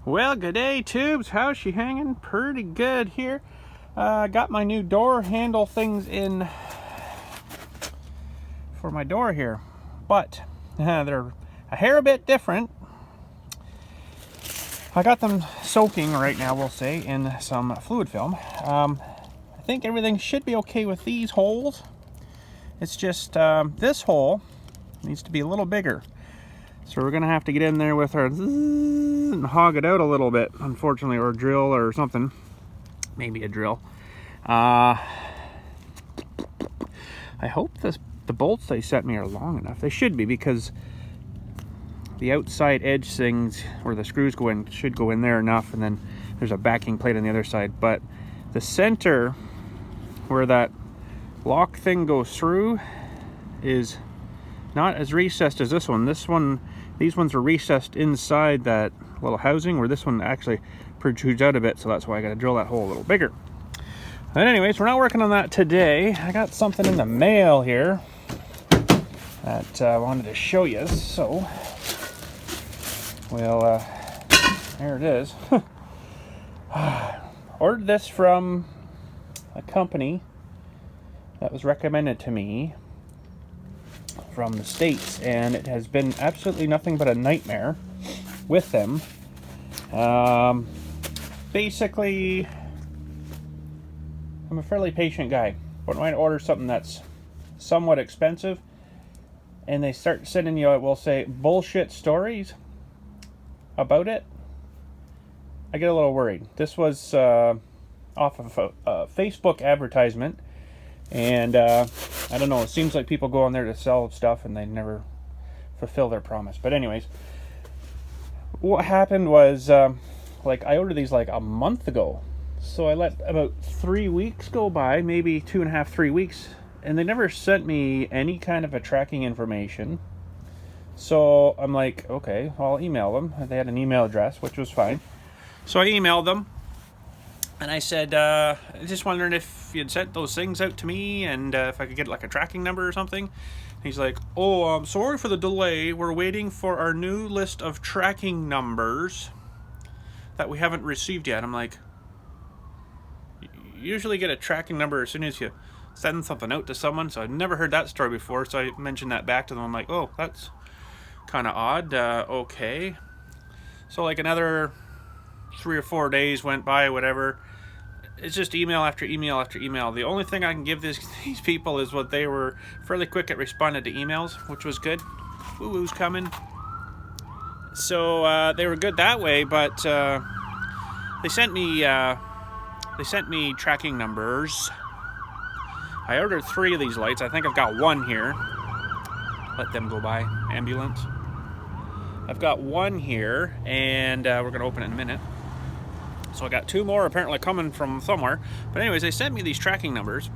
Well, good day, tubes. How's she hanging? Pretty good here. Got my new door handle things in for my door here, but they're a hair bit different. I got them soaking right now, we'll say, in some fluid film. I think everything should be okay with these holes. It's just this hole needs to be a little bigger. So we're gonna have to get in there with our and hog it out a little bit, unfortunately, or drill or something. Maybe a drill. I hope the bolts they sent me are long enough. They should be, because the outside edge things where the screws go in should go in there enough, and then there's a backing plate on the other side. But the center where that lock thing goes through is not as recessed as this one. These ones are recessed inside that little housing, where this one actually protrudes out a bit, so that's why I got to drill that hole a little bigger. But anyways, we're not working on that today. I got something in the mail here that I wanted to show you. So, well, there it is. Ordered this from a company that was recommended to me from the States, and it has been absolutely nothing but a nightmare with them. Basically, I'm a fairly patient guy, but when I order something that's somewhat expensive and they start sending you, we'll say, bullshit stories about it, I get a little worried. This was off of a Facebook advertisement. And I don't know, it seems like people go on there to sell stuff and they never fulfill their promise. But anyways, what happened was, like, I ordered these like a month ago. So I let about 3 weeks go by, maybe 2.5, 3 weeks, and they never sent me any kind of a tracking information. So I'm like, okay, I'll email them. They had an email address, which was fine. So I emailed them. And I said, just wondering if you'd sent those things out to me, and if I could get like a tracking number or something. And he's like, oh, I'm sorry for the delay. We're waiting for our new list of tracking numbers that we haven't received yet. I'm like, you usually get a tracking number as soon as you send something out to someone. So I've never heard that story before. So I mentioned that back to them. I'm like, oh, that's kind of odd. Okay. So like another 3 or 4 days went by, whatever. It's just email after email after email. The only thing I can give these people is what they were fairly quick at responding to emails, which was good. Woo-woo's coming. So they were good that way, but they sent me tracking numbers. I ordered 3 of these lights. I think I've got 1 here. Let them go by. Ambulance. I've got 1 here, and we're going to open it in a minute. So I got 2 more apparently coming from somewhere. But anyways, they sent me these tracking numbers.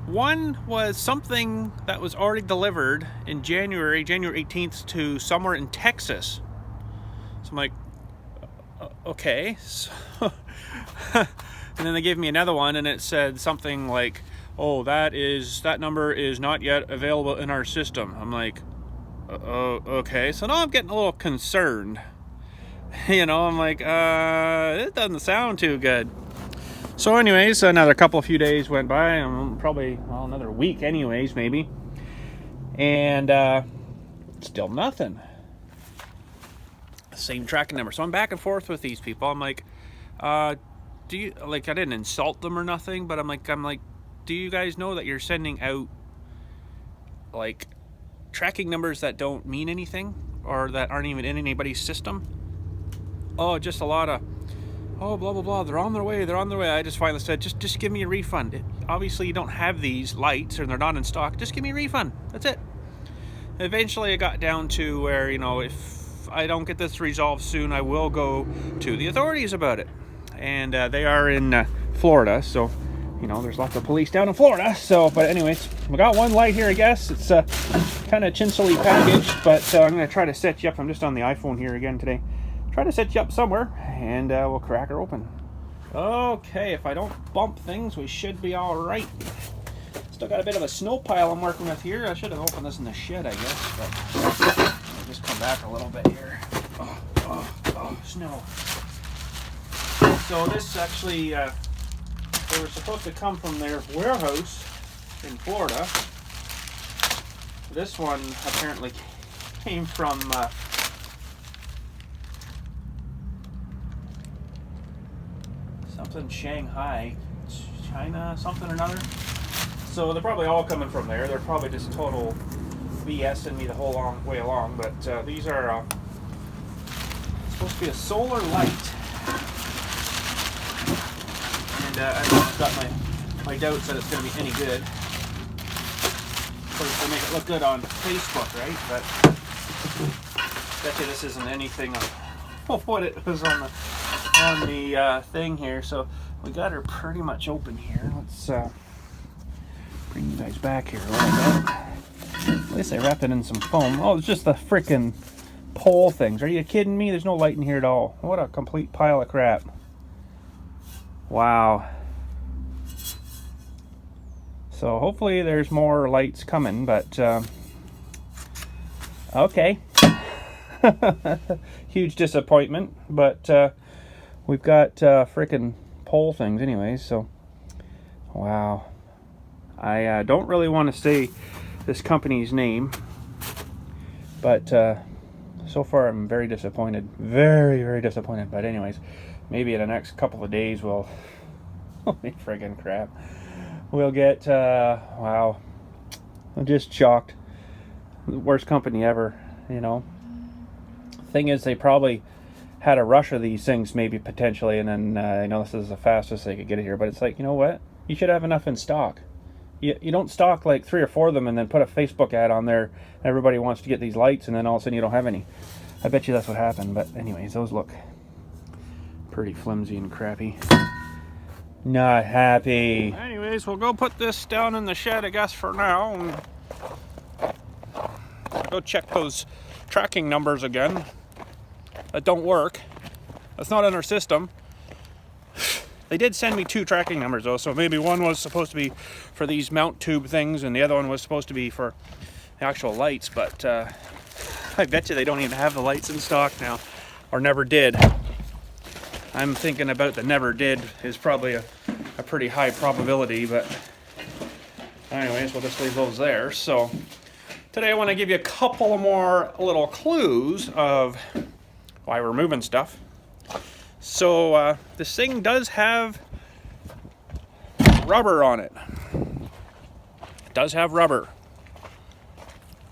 One was something that was already delivered in January 18th to somewhere in Texas. So I'm like, okay. So and then they gave me another one, and it said something like, oh, that number is not yet available in our system. I'm like, okay. So now I'm getting a little concerned. You know, I'm like, it doesn't sound too good. So anyways, another few days went by, probably, well, another week anyways, maybe. And still nothing. Same tracking number. So I'm back and forth with these people. I'm like, do you, like, I didn't insult them or nothing, but I'm like, do you guys know that you're sending out, like, tracking numbers that don't mean anything, or that aren't even in anybody's system? Oh, just a lot of, oh, blah, blah, blah, they're on their way. I just finally said, just give me a refund. Obviously, you don't have these lights, or they're not in stock. Just give me a refund. That's it. Eventually, it got down to where, you know, if I don't get this resolved soon, I will go to the authorities about it. And they are in Florida, so, you know, there's lots of police down in Florida. So, but anyways, we got 1 light here, I guess. It's kind of chintzy packaged, but I'm going to try to set you up. I'm just on the iPhone here again today. Try to set you up somewhere, and we'll crack her open. Okay, if I don't bump things, we should be all right. Still got a bit of a snow pile I'm working with here. I should have opened this in the shed, I guess, but I'll just come back a little bit here. Oh, snow. So this actually, they were supposed to come from their warehouse in Florida. This one apparently came from something Shanghai, China, something or another. So they're probably all coming from there. They're probably just total BSing me the whole long way along. But these are supposed to be a solar light. And I've got my doubts that it's going to be any good. Of course, they make it look good on Facebook, right? But I bet you this isn't anything of what it was on the thing here. So we got her pretty much open here. Let's bring you guys back here a little bit. At least they wrapped it in some foam. Oh, it's just the frickin' pole things. Are you kidding me? There's no light in here at all. What a complete pile of crap. Wow. So hopefully there's more lights coming, but okay. Huge disappointment, but we've got frickin' pole things anyways, so wow. I don't really want to say this company's name, but so far I'm very disappointed. Very, very disappointed. But anyways, maybe in the next couple of days we'll holy friggin' crap, we'll get wow, I'm just shocked. The worst company ever, you know. Thing is, they probably had a rush of these things maybe potentially, and then you know, this is the fastest they could get it here. But it's like, you know what, you should have enough in stock. You don't stock like 3 or 4 of them and then put a Facebook ad on there. Everybody wants to get these lights, and then all of a sudden you don't have any. I bet you that's what happened. But anyways, those look pretty flimsy and crappy. Not happy. Anyways, we'll go put this down in the shed, I guess, for now. And go check those tracking numbers again. That don't work. That's not in our system. They did send me 2 tracking numbers though, so maybe one was supposed to be for these mount tube things and the other one was supposed to be for the actual lights, but I bet you they don't even have the lights in stock now, or never did. I'm thinking about the never did is probably a pretty high probability, but anyways, we'll just leave those there. So today I want to give you a couple more little clues of why we're moving stuff. So this thing does have rubber on it. It does have rubber.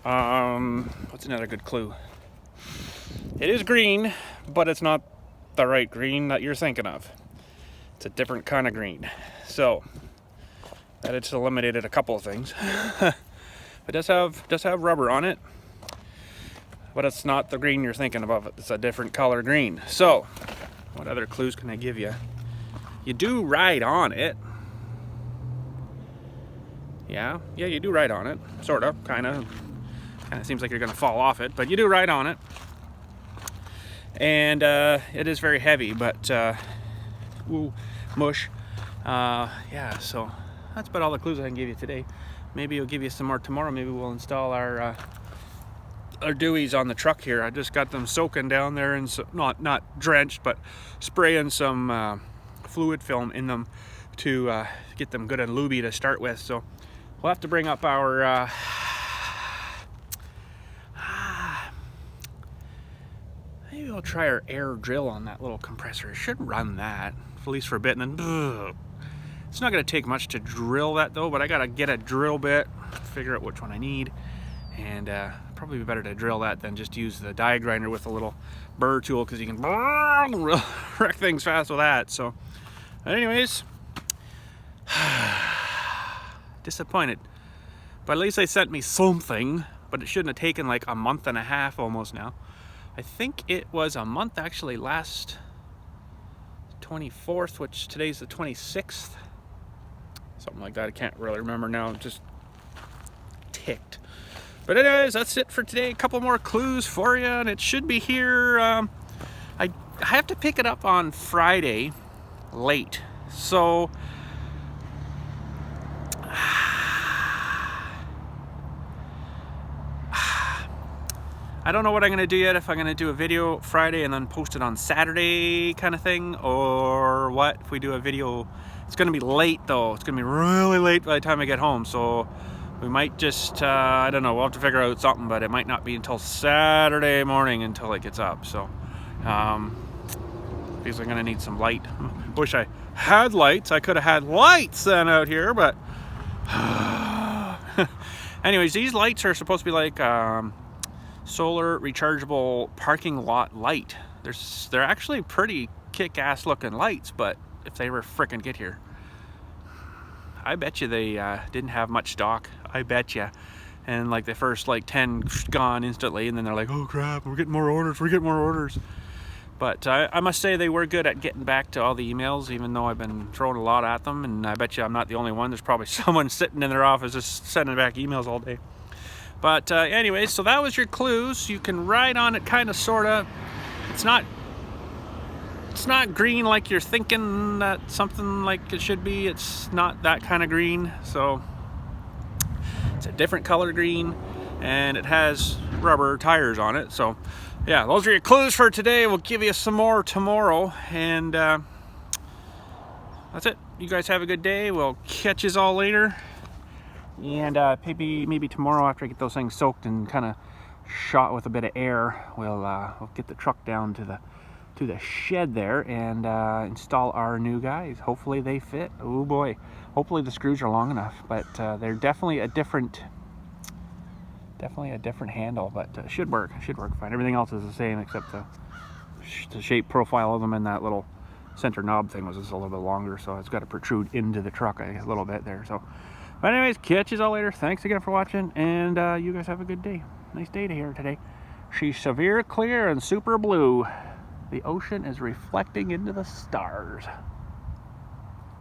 What's another good clue? It is green, but it's not the right green that you're thinking of. It's a different kind of green. So that it's eliminated a couple of things. It does have rubber on it, but it's not the green you're thinking of. It's a different color green. So what other clues can I give you? You do ride on it. Yeah, you do ride on it. Sort of, kind of seems like you're gonna fall off it, but you do ride on it. And it is very heavy, but ooh, mush. Yeah, so that's about all the clues I can give you today. Maybe I'll give you some more tomorrow. Maybe we'll install our dewies on the truck here. I just got them soaking down there, and so, not drenched, but spraying some fluid film in them to get them good and lubey to start with. So we'll have to bring up our maybe we'll try our air drill on that little compressor. It should run that, at least for a bit, and then it's not going to take much to drill that though, but I got to get a drill bit, figure out which one I need, and probably be better to drill that than just use the die grinder with a little burr tool, because you can wreck things fast with that. So anyways, disappointed, but at least they sent me something. But it shouldn't have taken like a month and a half almost now. I think it was a month actually, last 24th, which today's the 26th, something like that. I can't really remember now, I'm just ticked. But anyways, that's it for today. A couple more clues for you, and it should be here. I have to pick it up on Friday late, so I don't know what I'm gonna do yet, if I'm gonna do a video Friday and then post it on Saturday kind of thing, or what. If we do a video, it's gonna be late though. It's gonna be really late by the time I get home, so we might just, I don't know, we'll have to figure out something, but it might not be until Saturday morning until it gets up, so. Because I'm gonna need some light. Wish I had lights. I could have had lights then out here, but anyways, these lights are supposed to be like solar rechargeable parking lot light. They're actually pretty kick-ass looking lights, but if they were frickin' get here, I bet you they didn't have much stock. I bet you. And like the first like 10 gone instantly, and then they're like, oh crap, we're getting more orders. But I must say they were good at getting back to all the emails, even though I've been throwing a lot at them, and I bet you I'm not the only one. There's probably someone sitting in their office just sending back emails all day. But anyway, so that was your clues. You can ride on it, kind of, sort of. It's not green like you're thinking that something like it should be. It's not that kind of green. So it's a different color green, and it has rubber tires on it. So yeah, those are your clues for today. We'll give you some more tomorrow, and that's it. You guys have a good day. We'll catch you all later. And maybe tomorrow, after I get those things soaked and kind of shot with a bit of air, we'll get the truck down to the shed there and install our new guys. Hopefully they fit. Oh boy, hopefully the screws are long enough, but they're definitely a different handle, but should work fine. Everything else is the same except the shape profile of them, and that little center knob thing was just a little bit longer, so it's got to protrude into the truck a little bit there. So but anyways, catch you all later. Thanks again for watching, and you guys have a good day. Nice day to here today. She's severe clear and super blue. The ocean is reflecting into the stars.